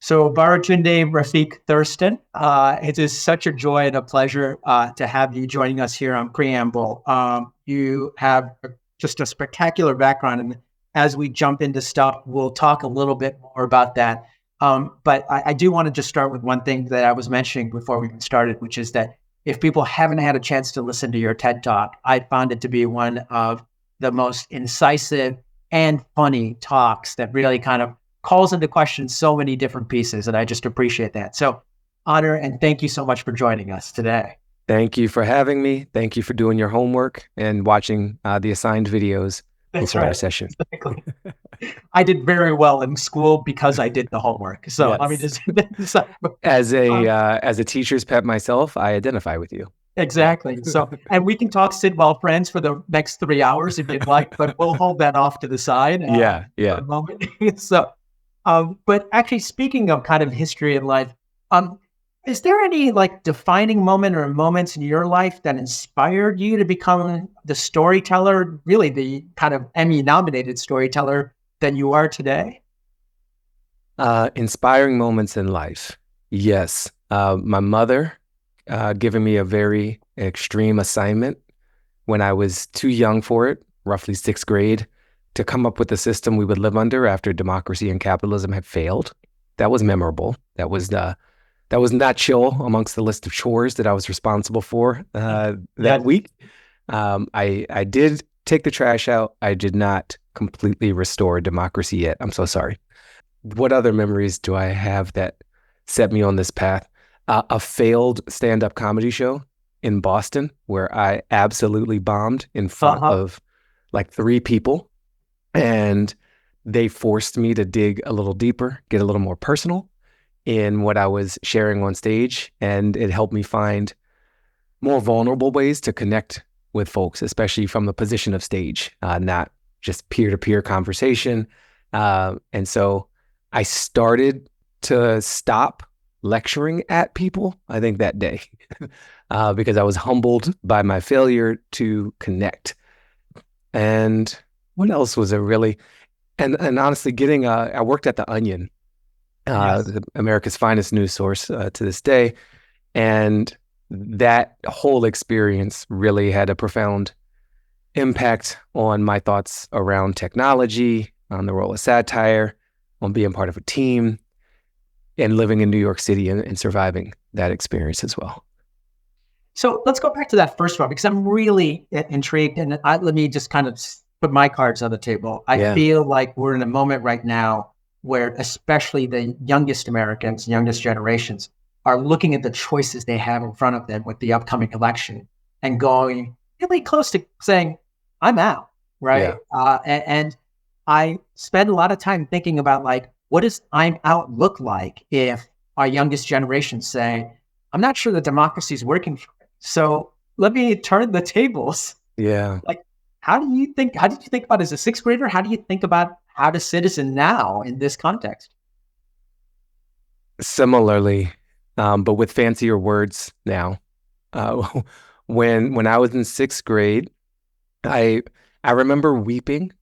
So, Baratunde Rafiq Thurston, it is such a joy and a pleasure to have you joining us here on Preamble. You have just a spectacular background, and as we jump into stuff, we'll talk a little bit more about that. But I do want to just start with one thing that I was mentioning before we even started, which is that if people haven't had a chance to listen to your TED Talk, I found it to be one of the most incisive and funny talks that really kind of calls into question so many different pieces, and I just appreciate that. So, honor and thank you so much for joining us today. Thank you for having me. Thank you for doing your homework and watching the assigned videos before our session. Exactly. I did very well in school because I did the homework. So yes. let me just as a teacher's pet myself, I identify with you. Exactly. So, and we can talk Sidwell friends for the next 3 hours if you'd like, but we'll hold that off to the side. Yeah. For a moment. So, but actually, speaking of kind of history and life, is there any like defining moment or moments in your life that inspired you to become the storyteller, really the kind of Emmy-nominated storyteller that you are today? Inspiring moments in life. Yes. My mother giving me a very extreme assignment when I was too young for it, roughly 6th grade, to come up with the system we would live under after democracy and capitalism had failed. That was memorable. That was not chill amongst the list of chores that I was responsible for that week. I did take the trash out. I did not completely restore democracy yet. I'm so sorry. What other memories do I have that set me on this path? A failed stand-up comedy show in Boston where I absolutely bombed in front of like 3 people. And they forced me to dig a little deeper, get a little more personal in what I was sharing on stage. And it helped me find more vulnerable ways to connect with folks, especially from the position of stage, not just peer-to-peer conversation. And so I started to stop lecturing at people, I think that day, because I was humbled by my failure to connect. And what else was it really? And honestly, I worked at The Onion, America's finest news source to this day. And that whole experience really had a profound impact on my thoughts around technology, on the role of satire, on being part of a team, and living in New York City and surviving that experience as well. So let's go back to that first one, because I'm really intrigued. And let me just kind of put my cards on the table. I feel like we're in a moment right now where especially the youngest Americans, youngest generations, are looking at the choices they have in front of them with the upcoming election and going really close to saying, I'm out, right? Yeah. And I spend a lot of time thinking about like, what does I'm out look like if our youngest generation say, I'm not sure that democracy is working for me. So let me turn the tables. Yeah. Like, how did you think about as a 6th grader? How do you think about how to citizen now in this context? Similarly, but with fancier words now. When I was in 6th grade, I remember weeping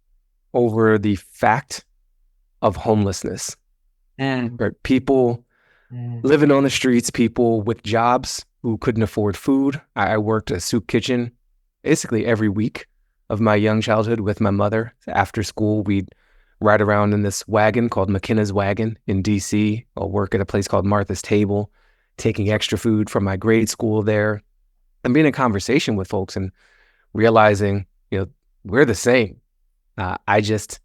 over the fact of homelessness. Right? People living on the streets, people with jobs who couldn't afford food. I worked a soup kitchen basically every week of my young childhood with my mother. After school, we'd ride around in this wagon called McKenna's Wagon in DC, or work at a place called Martha's Table, taking extra food from my grade school there, and being in conversation with folks and realizing, we're the same. I just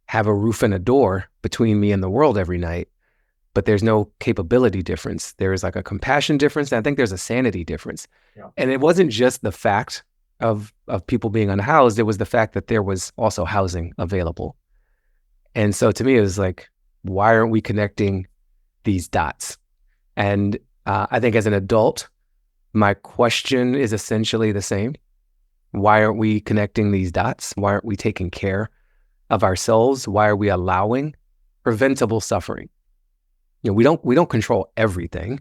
have a roof and a door between me and the world every night, but there's no capability difference. There is like a compassion difference, and I think there's a sanity difference. Yeah. And it wasn't just the fact of people being unhoused, it was the fact that there was also housing available. And so to me, it was like, why aren't we connecting these dots? And I think as an adult, my question is essentially the same. Why aren't we connecting these dots? Why aren't we taking care of ourselves? Why are we allowing preventable suffering? We don't control everything.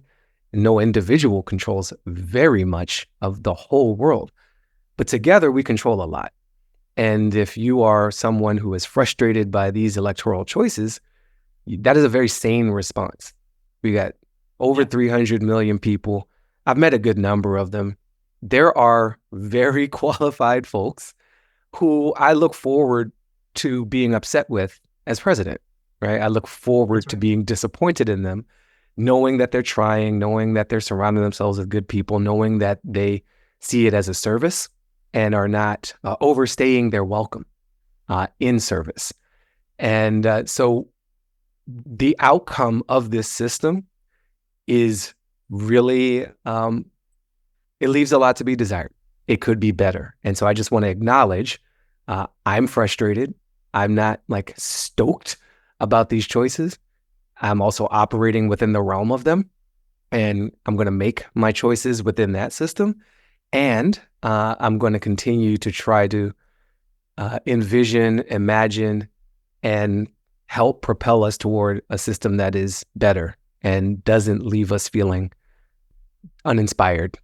No individual controls very much of the whole world, but together we control a lot. And if you are someone who is frustrated by these electoral choices, that is a very sane response. We got over 300 million people. I've met a good number of them. There are very qualified folks who I look forward to being upset with as president, right? I look forward to being disappointed in them, knowing that they're trying, knowing that they're surrounding themselves with good people, knowing that they see it as a service and are not overstaying their welcome in service. And so the outcome of this system is really, it leaves a lot to be desired. It could be better. And so I just want to acknowledge I'm frustrated. I'm not like stoked about these choices. I'm also operating within the realm of them, and I'm going to make my choices within that system. And I'm going to continue to try to envision, imagine, and help propel us toward a system that is better and doesn't leave us feeling uninspired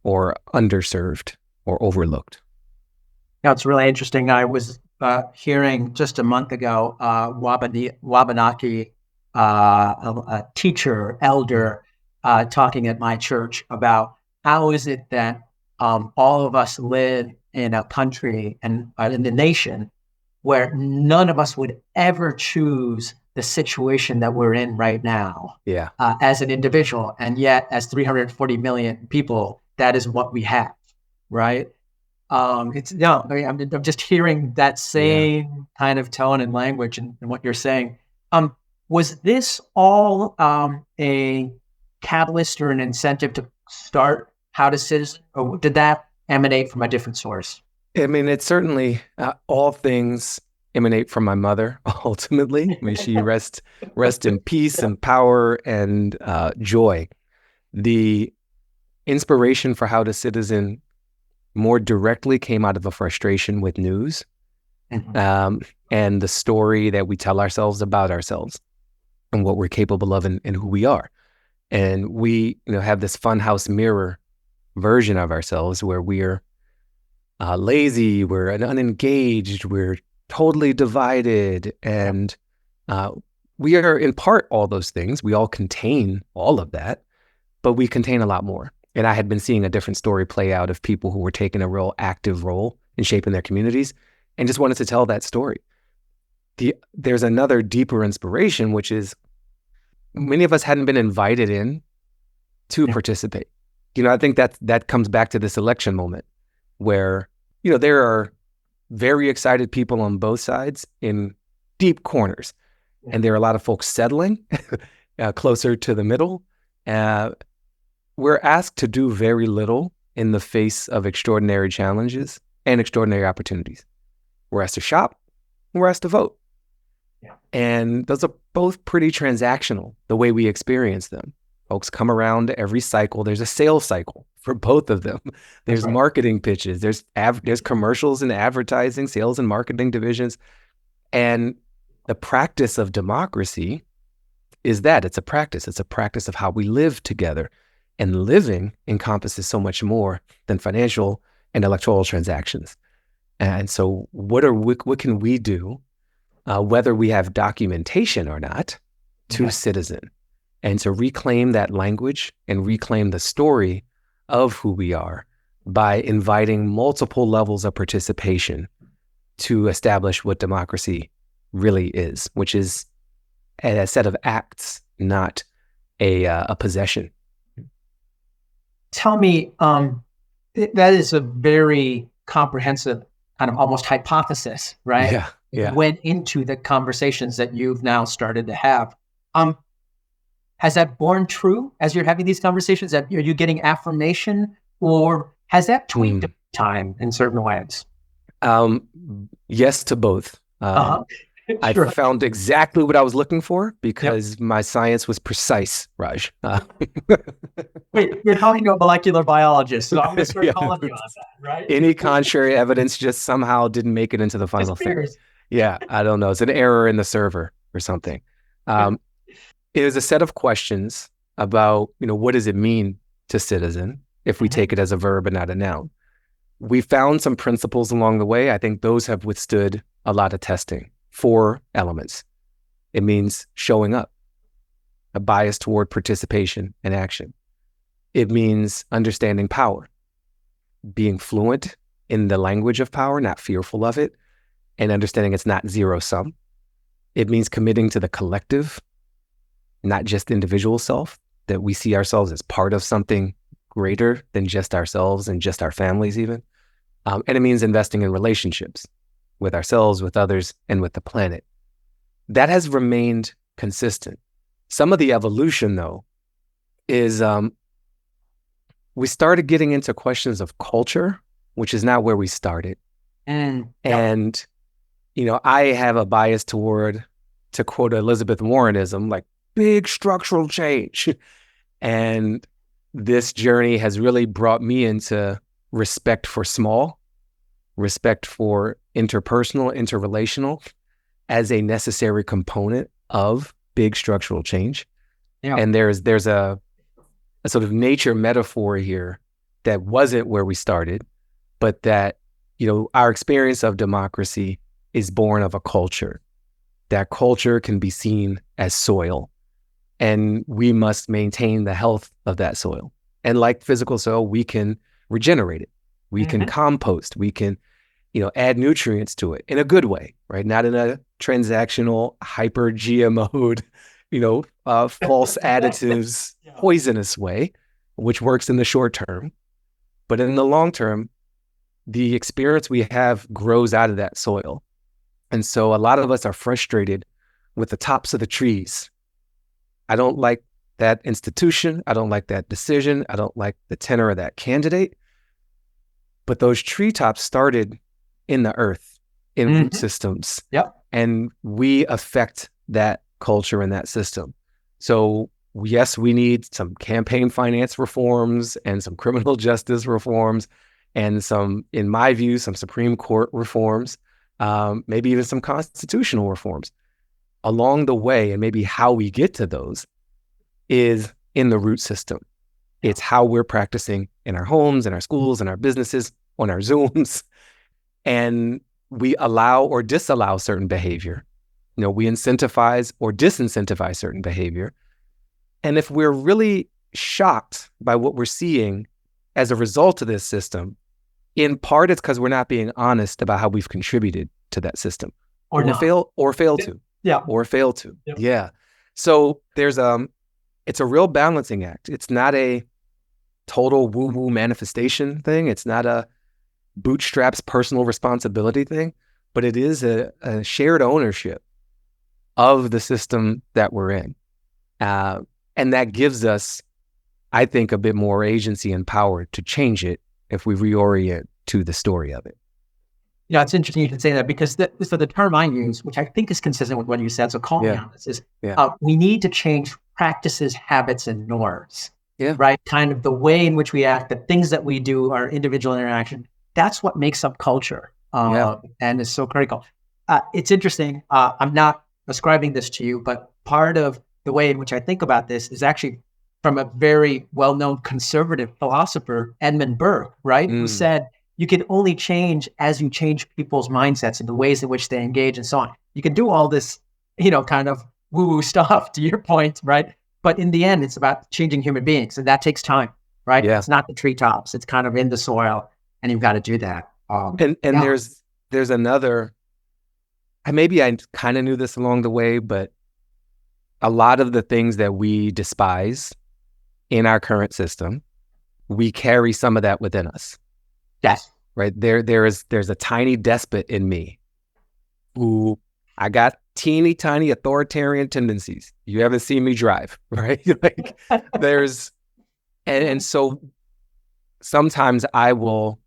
or underserved or overlooked. Now, it's really interesting. I was hearing just a month ago, Wabanaki, a teacher, elder, talking at my church about how is it that all of us live in a country and in the nation where none of us would ever choose the situation that we're in right now as an individual. And yet, as 340 million people, that is what we have, right? I'm just hearing that same kind of tone and language and what you're saying. Was this all a catalyst or an incentive to start How to Citizen, or did that emanate from a different source? I mean, it's certainly all things emanate from my mother, ultimately. May she rest in peace and power and joy. The inspiration for How to Citizen more directly came out of a frustration with news and the story that we tell ourselves about ourselves and what we're capable of and who we are. And we have this funhouse mirror version of ourselves where we're lazy, we're unengaged, we're totally divided. And we are in part all those things. We all contain all of that, but we contain a lot more. And I had been seeing a different story play out of people who were taking a real active role in shaping their communities and just wanted to tell that story. There's another deeper inspiration, which is many of us hadn't been invited in to participate. I think that comes back to this election moment where, there are very excited people on both sides in deep corners. And there are a lot of folks settling closer to the middle. We're asked to do very little in the face of extraordinary challenges and extraordinary opportunities. We're asked to shop, and we're asked to vote. And those are both pretty transactional, the way we experience them. Folks come around every cycle. There's a sales cycle for both of them. There's marketing pitches. There's commercials and advertising, sales and marketing divisions. And the practice of democracy is that it's a practice. It's a practice of how we live together. And living encompasses so much more than financial and electoral transactions. And so what can we do, whether we have documentation or not, to citizen and to reclaim that language and reclaim the story of who we are by inviting multiple levels of participation to establish what democracy really is, which is a set of acts, not a possession. Tell me, that is a very comprehensive kind of almost hypothesis, right? Yeah. Went into the conversations that you've now started to have. Has that borne true as you're having these conversations? Are you getting affirmation, or has that tweaked over time in certain ways? Yes to both. I found exactly what I was looking for because my science was precise, Raj. Wait, you're talking to a molecular biologist, so I'm going to start calling you on that, right? Any contrary evidence just somehow didn't make it into the final thing. Yeah, I don't know. It's an error in the server or something. It was a set of questions about, what does it mean to citizen if we take it as a verb and not a noun? We found some principles along the way. I think those have withstood a lot of testing. 4 elements. It means showing up. a bias toward participation and action. It means understanding power, being fluent in the language of power, not fearful of it, and understanding it's not zero sum. It means committing to the collective, not just individual self, that we see ourselves as part of something greater than just ourselves and just our families even. And it means investing in relationships with ourselves, with others, and with the planet. That has remained consistent. Some of the evolution, though, is we started getting into questions of culture, which is not where we started. And I have a bias toward, to quote Elizabeth Warrenism, like big structural change. And this journey has really brought me into respect for small, respect for interpersonal, interrelational as a necessary component of big structural change. Yeah. And there's a sort of nature metaphor here that wasn't where we started, but that, our experience of democracy is born of a culture. That culture can be seen as soil, and we must maintain the health of that soil. And like physical soil, we can regenerate it. We can compost. We can, add nutrients to it in a good way, right? Not in a transactional, hyper GMO'd, false additives, poisonous way, which works in the short term. But in the long term, the experience we have grows out of that soil. And so a lot of us are frustrated with the tops of the trees. I don't like that institution. I don't like that decision. I don't like the tenor of that candidate. But those treetops started in the earth, in root systems. Yep. And we affect that culture and that system. So yes, we need some campaign finance reforms and some criminal justice reforms and some, in my view, some Supreme Court reforms, maybe even some constitutional reforms along the way. And maybe how we get to those is in the root system. It's how we're practicing in our homes, in our schools, in our businesses, on our Zooms. And we allow or disallow certain behavior. We incentivize or disincentivize certain behavior. And if we're really shocked by what we're seeing as a result of this system, in part it's because we're not being honest about how we've contributed to that system. Or fail to. Yeah. Or fail to. Yeah. Yeah. So there's it's a real balancing act. It's not a total woo-woo manifestation thing. It's not a bootstraps personal responsibility thing, but it is a shared ownership of the system that we're in. And that gives us, I think, a bit more agency and power to change it if we reorient to the story of it. Yeah, it's interesting you should say that, because the term I use, which I think is consistent with what you said, so call me on this, is we need to change practices, habits, and norms. Yeah. Right? Kind of the way in which we act, the things that we do, our individual interaction, that's what makes up culture. And is so critical. It's interesting. I'm not ascribing this to you, but part of the way in which I think about this is actually from a very well-known conservative philosopher, Edmund Burke, right? Who said, you can only change as you change people's mindsets and the ways in which they engage and so on. You can do all this, kind of woo-woo stuff, to your point, right? But in the end, it's about changing human beings, and that takes time, right? Yeah. It's not the treetops. It's kind of in the soil, and you've got to do that. There's another, maybe I kind of knew this along the way, but a lot of the things that we despise in our current system, we carry some of that within us. Yes. Right. There's a tiny despot in me who I got teeny tiny authoritarian tendencies. You haven't seen me drive, right? Like and so sometimes I will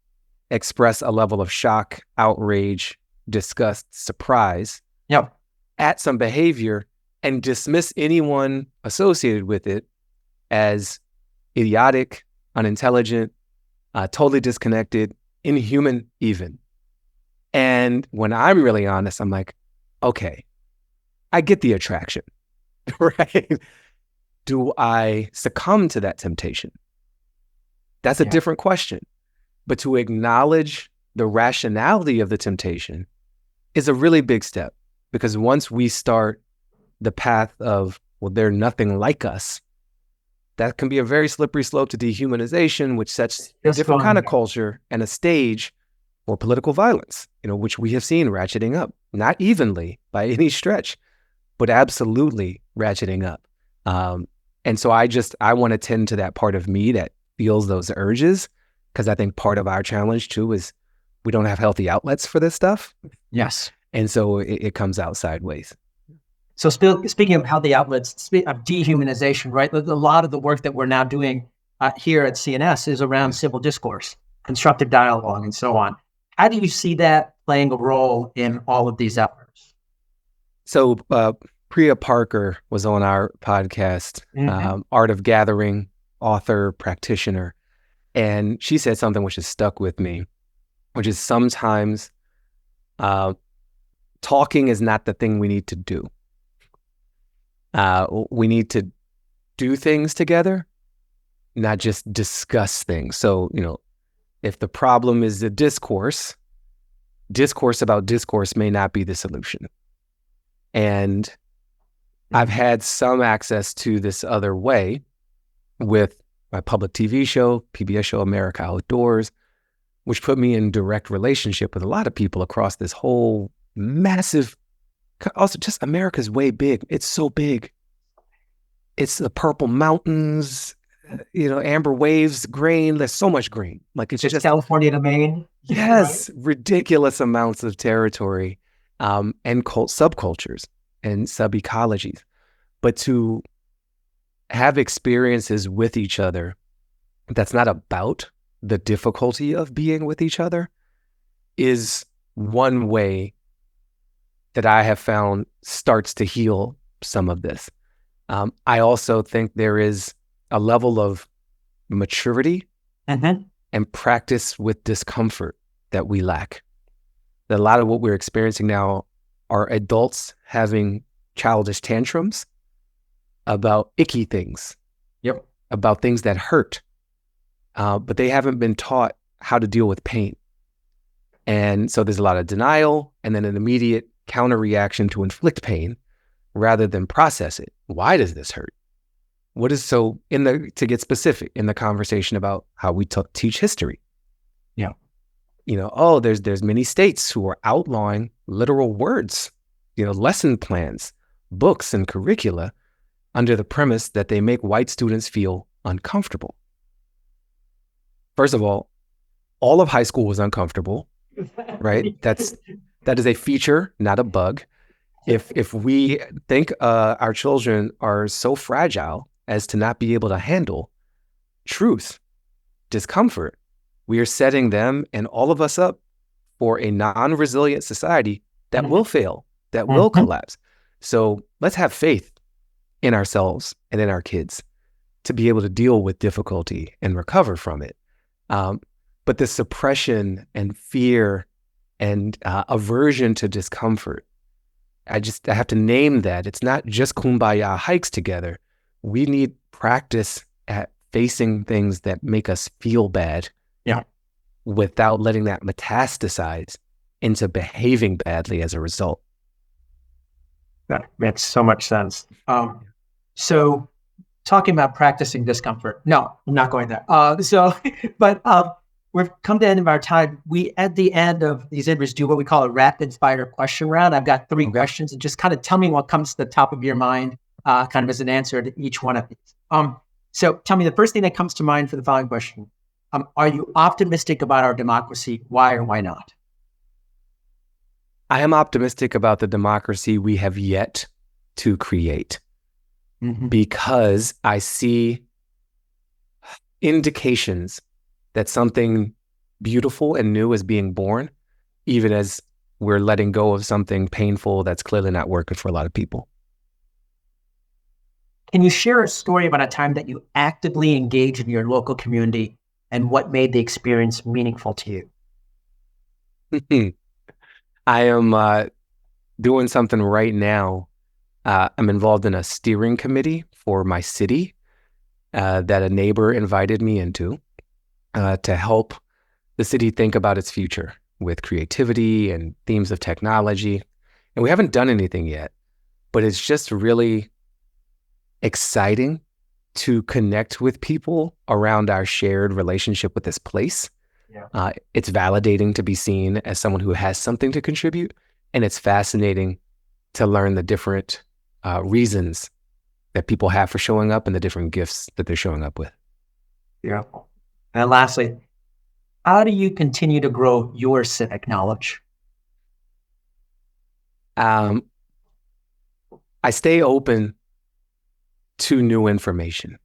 express a level of shock, outrage, disgust, surprise at some behavior and dismiss anyone associated with it as idiotic, unintelligent, totally disconnected, inhuman even. And when I'm really honest, I'm like, okay, I get the attraction, right? Do I succumb to that temptation? That's a different question. But to acknowledge the rationality of the temptation is a really big step, because once we start the path of well, they're nothing like us. That can be a very slippery slope to dehumanization, which sets a different kind of culture and a stage for political violence, which we have seen ratcheting up, not evenly by any stretch, but absolutely ratcheting up. And so I want to tend to that part of me that feels those urges, because I think part of our challenge too is we don't have healthy outlets for this stuff. Yes. And so it comes out sideways. So speaking of healthy outlets, of dehumanization, right? A lot of the work that we're now doing here at CNS is around civil discourse, constructive dialogue, and so on. How do you see that playing a role in all of these efforts? So Priya Parker was on our podcast, Art of Gathering, author, practitioner. And she said something which has stuck with me, which is sometimes talking is not the thing we need to do. We need to do things together, not just discuss things. So, if the problem is the discourse about discourse may not be the solution. And I've had some access to this other way with my public TV show, PBS show, America Outdoors, which put me in direct relationship with a lot of people across this whole massive, also just America's way big. It's so big. It's the purple mountains, amber waves, grain. There's so much grain. Like it's just California to Maine. Yes, right? Ridiculous amounts of territory, and subcultures and sub-ecologies. But to have experiences with each other that's not about the difficulty of being with each other is one way that I have found starts to heal some of this. I also think there is a level of maturity and practice with discomfort that we lack. That a lot of what we're experiencing now are adults having childish tantrums about icky things, about things that hurt, but they haven't been taught how to deal with pain. And so there's a lot of denial and then an immediate counter reaction to inflict pain rather than process it. Why does this hurt? To get specific in the conversation about how we teach history. There's many states who are outlawing literal words, lesson plans, books and curricula under the premise that they make white students feel uncomfortable. First of all of high school was uncomfortable, right? That is a feature, not a bug. If we think our children are so fragile as to not be able to handle truth, discomfort, we are setting them and all of us up for a non-resilient society that will fail, that will collapse. So let's have faith in ourselves and in our kids to be able to deal with difficulty and recover from it. But the suppression and fear and aversion to discomfort, I have to name that. It's not just kumbaya hikes together. We need practice at facing things that make us feel bad without letting that metastasize into behaving badly as a result. That makes so much sense. So talking about practicing discomfort. No, I'm not going there. We've come to the end of our time. We, at the end of these interviews, do what we call a rapid fire question round. I've got 3 questions, and just kind of tell me what comes to the top of your mind, kind of as an answer to each one of these. So tell me the first thing that comes to mind for the following question. Are you optimistic about our democracy? Why or why not? I am optimistic about the democracy we have yet to create because I see indications that something beautiful and new is being born, even as we're letting go of something painful that's clearly not working for a lot of people. Can you share a story about a time that you actively engaged in your local community and what made the experience meaningful to you? I am doing something right now. I'm involved in a steering committee for my city that a neighbor invited me into to help the city think about its future with creativity and themes of technology. And we haven't done anything yet, but it's just really exciting to connect with people around our shared relationship with this place. Yeah. It's validating to be seen as someone who has something to contribute. And it's fascinating to learn the different reasons that people have for showing up and the different gifts that they're showing up with. Beautiful. And lastly, how do you continue to grow your civic knowledge? I stay open to new information.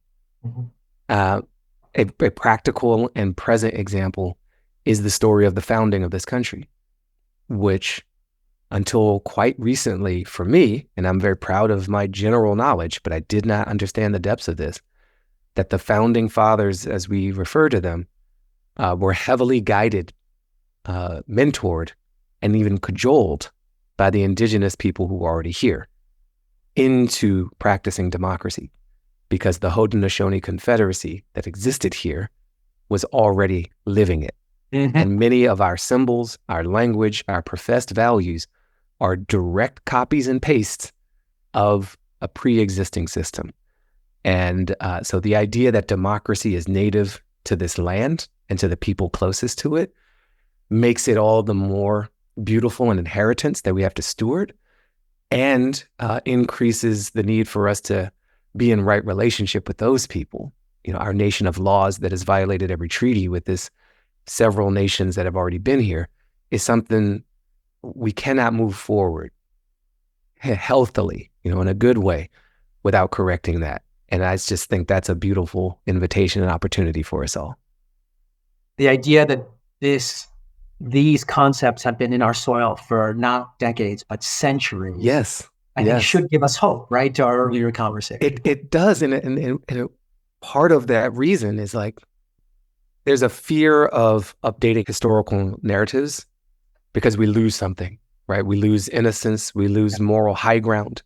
Mhm. A practical and present example is the story of the founding of this country, which until quite recently for me, and I'm very proud of my general knowledge, but I did not understand the depths of this, that the founding fathers, as we refer to them, were heavily guided, mentored, and even cajoled by the indigenous people who were already here into practicing democracy, because the Haudenosaunee Confederacy that existed here was already living it. Mm-hmm. And many of our symbols, our language, our professed values are direct copies and pastes of a pre-existing system. And so the idea that democracy is native to this land and to the people closest to it makes it all the more beautiful an inheritance that we have to steward, and increases the need for us to be in right relationship with those people. Our nation of laws that has violated every treaty with this several nations that have already been here is something we cannot move forward healthily, in a good way, without correcting that. And I just think that's a beautiful invitation and opportunity for us all. The idea that these concepts have been in our soil for not decades, but centuries. Yes. I think should give us hope, right? To our earlier conversation. It does. And part of that reason is like, there's a fear of updating historical narratives because we lose something, right? We lose innocence, we lose moral high ground.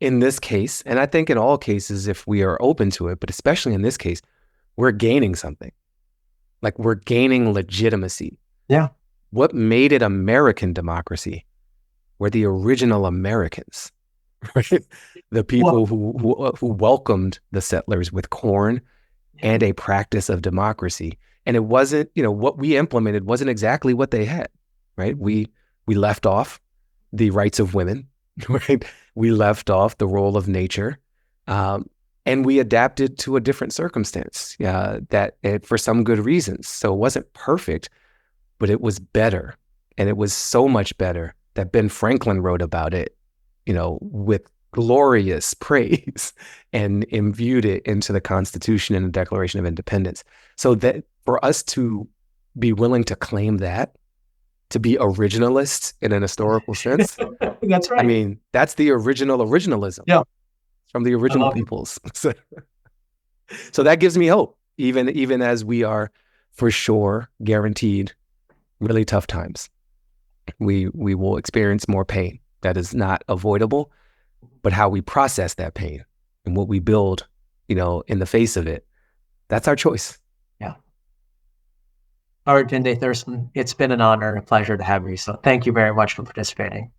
In this case, and I think in all cases, if we are open to it, but especially in this case, we're gaining something. Like, we're gaining legitimacy. Yeah. What made it American democracy were the original Americans, right? The people who welcomed the settlers with corn and a practice of democracy. And it wasn't, what we implemented wasn't exactly what they had, right? We left off the rights of women, right? We left off the role of nature, and we adapted to a different circumstance for some good reasons. So it wasn't perfect, but it was better. And it was so much better that Ben Franklin wrote about it, with glorious praise, and imbued it into the Constitution and the Declaration of Independence. So that for us to be willing to claim that, to be originalists in an historical sense, that's right. I mean, that's the originalism. Yeah. From the original peoples. So that gives me hope, even as we are for sure guaranteed really tough times. We will experience more pain. That is not avoidable, but how we process that pain and what we build, in the face of it, that's our choice. Yeah. All right, Tunde Thurston, it's been an honor and a pleasure to have you. So thank you very much for participating.